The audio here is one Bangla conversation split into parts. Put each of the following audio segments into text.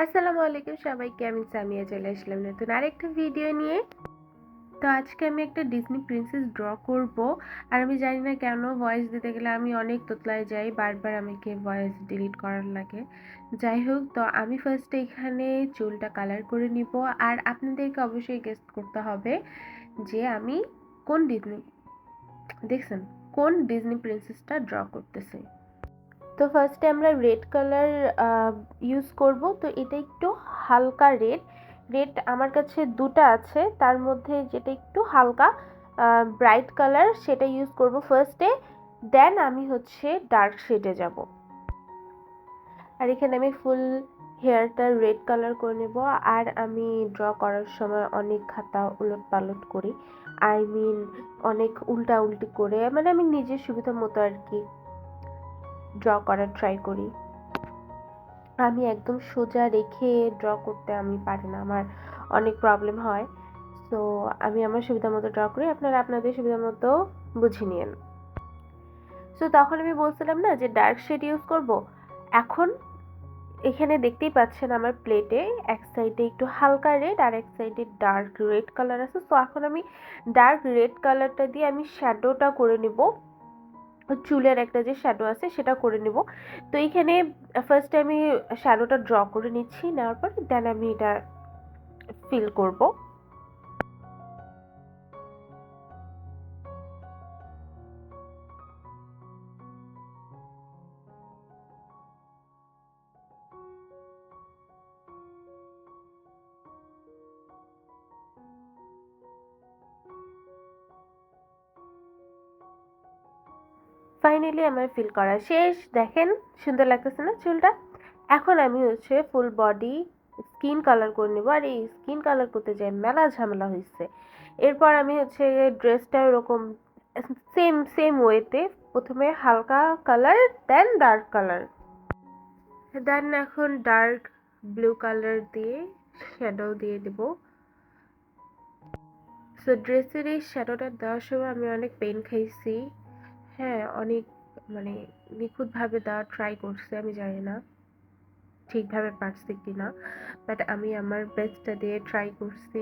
আসসালামু আলাইকুম সবাইকে। আমি সামিয়া চলে আসলাম নতুন আরেকটা ভিডিও নিয়ে। তো আজকে আমি একটা ডিজনি প্রিন্সেস ড্র করব। আর আমি জানি না কেন ভয়েস দিতে গেলে আমি অনেক তোতলায় যাই, বারবার আমাকে ভয়েস ডিলিট করার লাগে। যাই হোক, তো আমি ফার্স্টে এখানে চুলটা কালার করে নিব। আর আপনাদেরকে অবশ্যই গেস করতে হবে যে আমি কোন ডিজনি দেখছেন কোন ডিজনি প্রিন্সেসটা ড্র করতেছি। তো ফার্স্টে আমরা রেড কালার ইউজ করব। তো এটা একটু হালকা রেড। রেড আমার কাছে দুটো আছে, তার মধ্যে যেটা একটু হালকা ব্রাইট কালার সেটা ইউজ করব ফার্স্টে। দেন আমি ডার্ক শেডে যাব। আর এখানে আমি ফুল হেয়ারটা রেড কালার করে নেব। আর আমি ড্র করার সময় অনেক খাতা উলট পালট করি, আই মিন অনেক উল্টা উল্টি করে, মানে আমি নিজের সুবিধা মতো আর কি ড্র করার ট্রাই করি। আমি একদম সোজা রেখে ড্র করতে আমি পারি না, আমার অনেক প্রবলেম হয়। তো আমি আমার সুবিধা মতো ড্র করি, আপনারা আপনাদের সুবিধা মতো বুঝে নিন। সো তখন আমি বলছিলাম না যে ডার্ক শেড ইউজ করব। এখন এখানে দেখতেই পাচ্ছেন আমার প্লেটে এক সাইডে একটু হালকা রেড আর এক সাইডে ডার্ক রেড কালার আছে। সো এখন আমি ডার্ক রেড কালারটা দিয়ে আমি শ্যাডোটা করে নিব। চুলের একটা যে শ্যাডো আছে সেটা করে নেব। তো এইখানে ফার্স্টে আমি শ্যাডোটা ড্র করে নিচ্ছি, নেওয়ার পর দেন আমি এটা ফিল করব। ফাইনালি আমার ফিল করা শেষ। দেখেন সুন্দর লাগতেছে না চুলটা? এখন আমি ফুল বডি স্কিন কালার করে নেব। আর এই স্কিন কালার করতে যাই মেলা ঝামেলা হয়েছে। এরপর আমি ড্রেসটা এরকম সেম সেম ওয়েতে প্রথমে হালকা কালার, দেন ডার্ক কালার, দেন এখন ডার্ক ব্লু কালার দিয়ে শ্যাডো দিয়ে দেব। সো ড্রেসের এই শ্যাডোটা দেওয়ার সময় আমি অনেক পেন খাইছি। হ্যাঁ, অনেক মানে নিখুঁতভাবে দেওয়ার ট্রাই করছি, আমি জানি না ঠিকভাবে পারছি কিনা, বাট আমি আমার বেস্টটা দিয়ে ট্রাই করছি।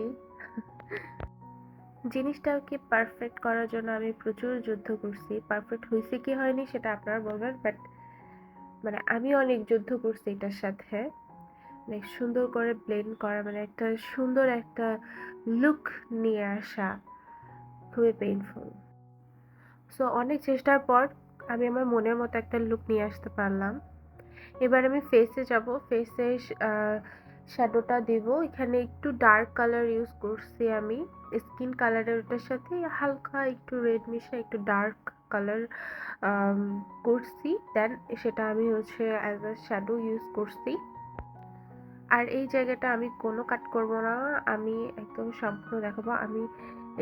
জিনিসটাকে পারফেক্ট করার জন্য আমি প্রচুর যুদ্ধ করছি। পারফেক্ট হয়েছে কি হয়নি সেটা আপনারা বলবেন, বাট মানে আমি অনেক যুদ্ধ করছি এটার সাথে। মানে সুন্দর করে ব্লেন্ড করা, মানে একটা সুন্দর একটা লুক নিয়ে আসা খুবই পেইনফুল। সো অনেক চেষ্টার পর আমি আমার মনের মতো একটা লুক নিয়ে আসতে পারলাম। এবার আমি ফেসে যাব। ফেসে শ্যাডোটা দেব। এখানে একটু ডার্ক কালার ইউজ করছি আমি। স্কিন কালারের ওটার সাথে হালকা একটু রেড মিশা একটু ডার্ক কালার করছি। দেন সেটা আমি অ্যাজ আ শ্যাডো ইউজ করছি। আর এই জায়গাটা আমি কোনো কাট করব না, আমি একদম সম্পূর্ণ দেখাবো। আমি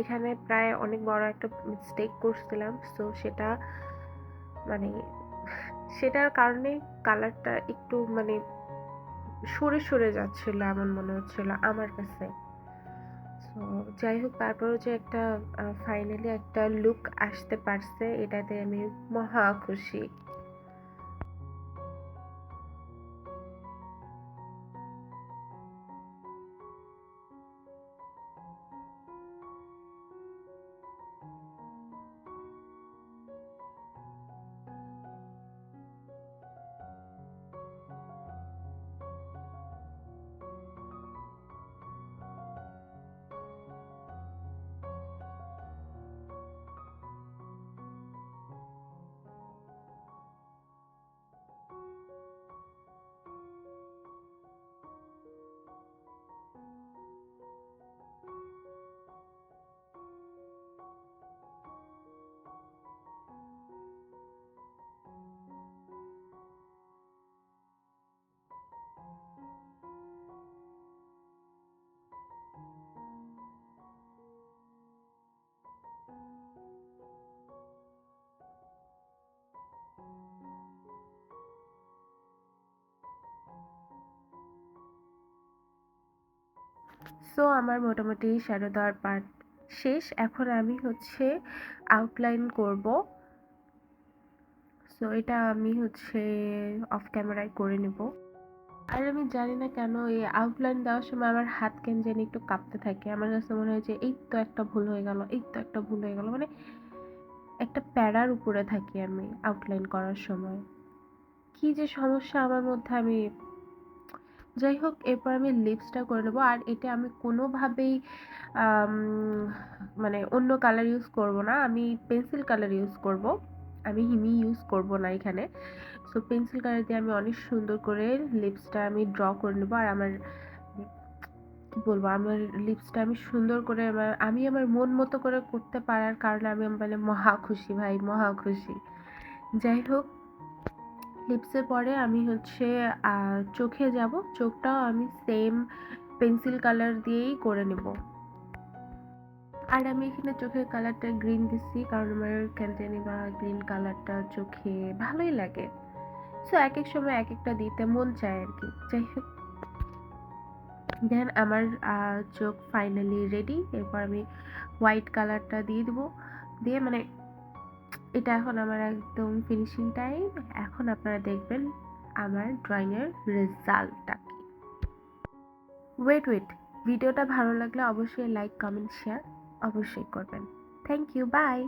এখানে প্রায় অনেক বড় একটা মিস্টেক করছিলাম। সো সেটা মানে সেটার কারণে কালারটা একটু মানে সরে সরে যাচ্ছিল এমন মনে হচ্ছিল আমার কাছে। সো যাই হোক, তারপরেও যে একটা ফাইনালি একটা লুক আসতে পারছে, এটাতে আমি মহা খুশি। সো আমার মোটামুটি শ্যাডো দেওয়ার পার্ট শেষ। এখন আমি আউটলাইন করব। সো এটা আমি অফ ক্যামেরায় করে নেব। আর আমি জানি না কেন এই আউটলাইন দেওয়ার সময় আমার হাত কেন জানি একটু কাঁপতে থাকে। আমার কাছে মনে হয় যে এই তো একটা ভুল হয়ে গেল, এই তো একটা ভুল হয়ে গেল। মানে একটা প্যারার উপরে থাকি আমি আউটলাইন করার সময়। কি যে সমস্যা আমার মধ্যে আমি যাই হোক এরপর আমি লিপসটা করে নেবো। আর এটা আমি কোনোভাবেই আম মানে অন্য কালার ইউজ করব না। আমি পেন্সিল কালার ইউজ করব। আমি হিমি ইউজ করব না এখানে। সো পেন্সিল কালার দিয়ে আমি অনেক সুন্দর করে লিপসটা আমি ড্র করে নেবো। আর আমার কি বলবো, আমার লিপসটা আমি সুন্দর করে আমি আমার মন মতো করে করতে পারার কারণে আমি মানে মহা খুশি ভাই, মহা খুশি। যাই হোক লিপসের পরে আমি হচ্ছে চোখে যাব। চোখটাও আমি সেম পেন্সিল কালার দিয়েই করে নেব। আর আমি এখানে চোখের কালারটা গ্রিন দিচ্ছি কারণ আমার কেন জানি বা গ্রিন কালারটা চোখে ভালোই লাগে। সো এক এক সময় এক একটা দিতে মন চায় আর কি। যাই হোক দেন আমার চোখ ফাইনালি রেডি। এরপর আমি হোয়াইট কালারটা দিয়ে দেবো। দিয়ে মানে এটা এখন আমার একদম ফিনিশিং টাইম। এখন আপনারা দেখবেন আমার ড্রয়িংয়ের রেজাল্টটা কি। ওয়েট ভিডিওটা ভালো লাগলে অবশ্যই লাইক কমেন্ট শেয়ার অবশ্যই করবেন। Thank you, by.